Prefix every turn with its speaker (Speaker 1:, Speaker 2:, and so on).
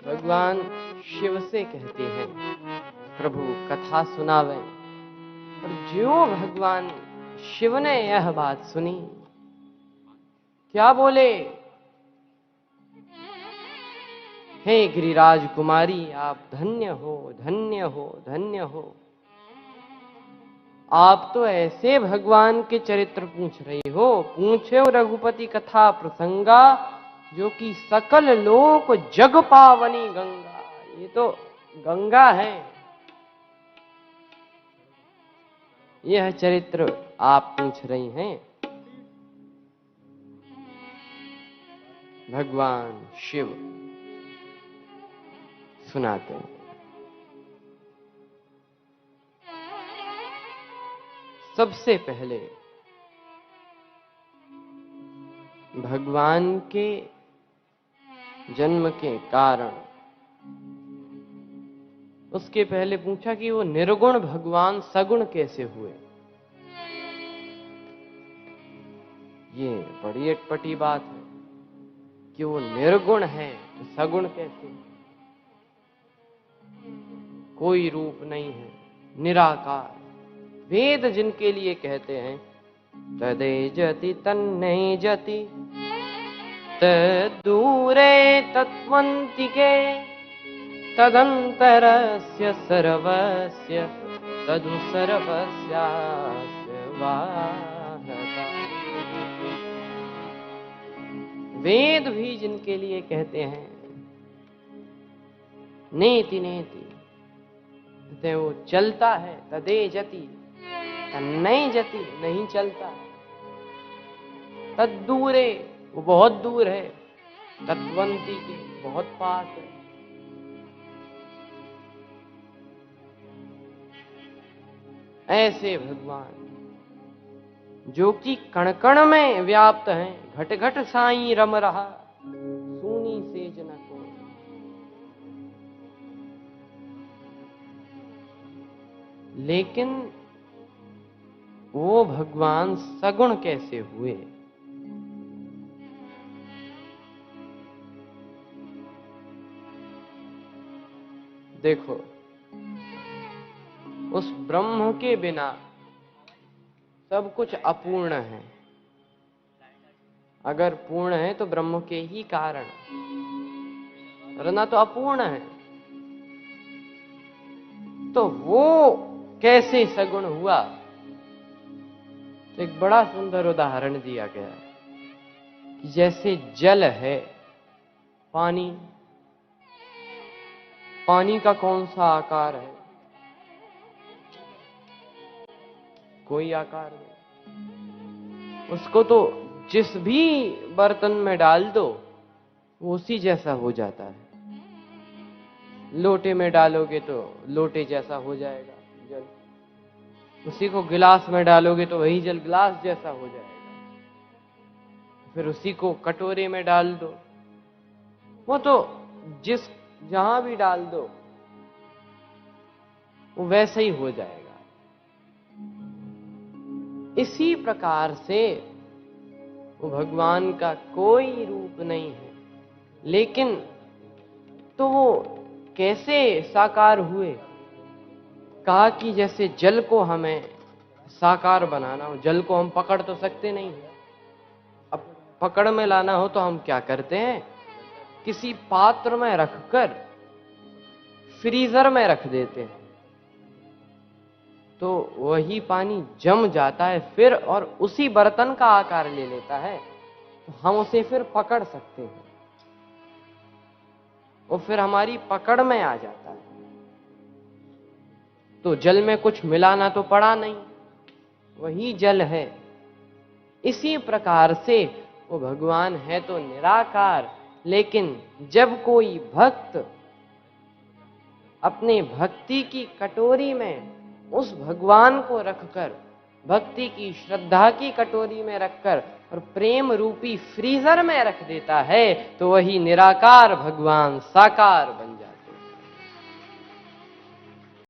Speaker 1: भगवान शिव से कहते हैं, प्रभु कथा सुनावे। और जो भगवान शिव ने यह बात सुनी, क्या बोले? हे गिरिराज कुमारी, आप धन्य हो, धन्य हो, धन्य हो। आप तो ऐसे भगवान के चरित्र पूछ रही हो, पूछे रघुपति कथा प्रसंगा, जो कि सकल लोक जग पावनी गंगा। ये तो गंगा है। यह चरित्र आप पूछ रही हैं। भगवान शिव सुनाते हैं। सबसे पहले भगवान के जन्म के कारण, उसके पहले पूछा कि वो निर्गुण भगवान सगुण कैसे हुए। ये बड़ी अटपटी बात है कि वो निर्गुण है तो सगुण कैसे? कोई रूप नहीं है, निराकार। वेद जिनके लिए कहते हैं, तदे जति तन्ने जति तदूरे तत्वन्तिके तदंतरस्य सर्वस्य तदु सर्वस्यास्य वाहता। वेद भी जिनके लिए कहते हैं, नेति नेति, वो चलता है, तदे जति, नहीं जति, नहीं चलता। तद्दूरे, वो बहुत दूर है, तत्वंती के बहुत पास है। ऐसे भगवान जो कि कण कण में व्याप्त हैं, घट घट साई रम रहा, सूनी सेज न को। लेकिन वो भगवान सगुण कैसे हुए? देखो, उस ब्रह्म के बिना सब कुछ अपूर्ण है। अगर पूर्ण है तो ब्रह्म के ही कारण, वरना तो अपूर्ण है। तो वो कैसे सगुण हुआ? तो एक बड़ा सुंदर उदाहरण दिया गया कि जैसे जल है, पानी, पानी का कौन सा आकार है? कोई आकार नहीं। उसको तो जिस भी बर्तन में डाल दो वो उसी जैसा हो जाता है। लोटे में डालोगे तो लोटे जैसा हो जाएगा जल, उसी को गिलास में डालोगे तो वही जल गिलास जैसा हो जाएगा। फिर उसी को कटोरे में डाल दो, वो तो जिस जहां भी डाल दो वो वैसे ही हो जाएगा। इसी प्रकार से वो भगवान का कोई रूप नहीं है, लेकिन तो वो कैसे साकार हुए? कहा कि जैसे जल को हमें साकार बनाना हो, जल को हम पकड़ तो सकते नहीं। अब पकड़ में लाना हो तो हम क्या करते हैं? किसी पात्र में रखकर फ्रीजर में रख देते हैं, तो वही पानी जम जाता है फिर, और उसी बर्तन का आकार ले लेता है। तो हम उसे फिर पकड़ सकते हैं, वो फिर हमारी पकड़ में आ जाता है। तो जल में कुछ मिलाना तो पड़ा नहीं, वही जल है। इसी प्रकार से वो भगवान है तो निराकार, लेकिन जब कोई भक्त अपने भक्ति की कटोरी में उस भगवान को रखकर, भक्ति की श्रद्धा की कटोरी में रखकर और प्रेम रूपी फ्रीजर में रख देता है, तो वही निराकार भगवान साकार बन जाता है।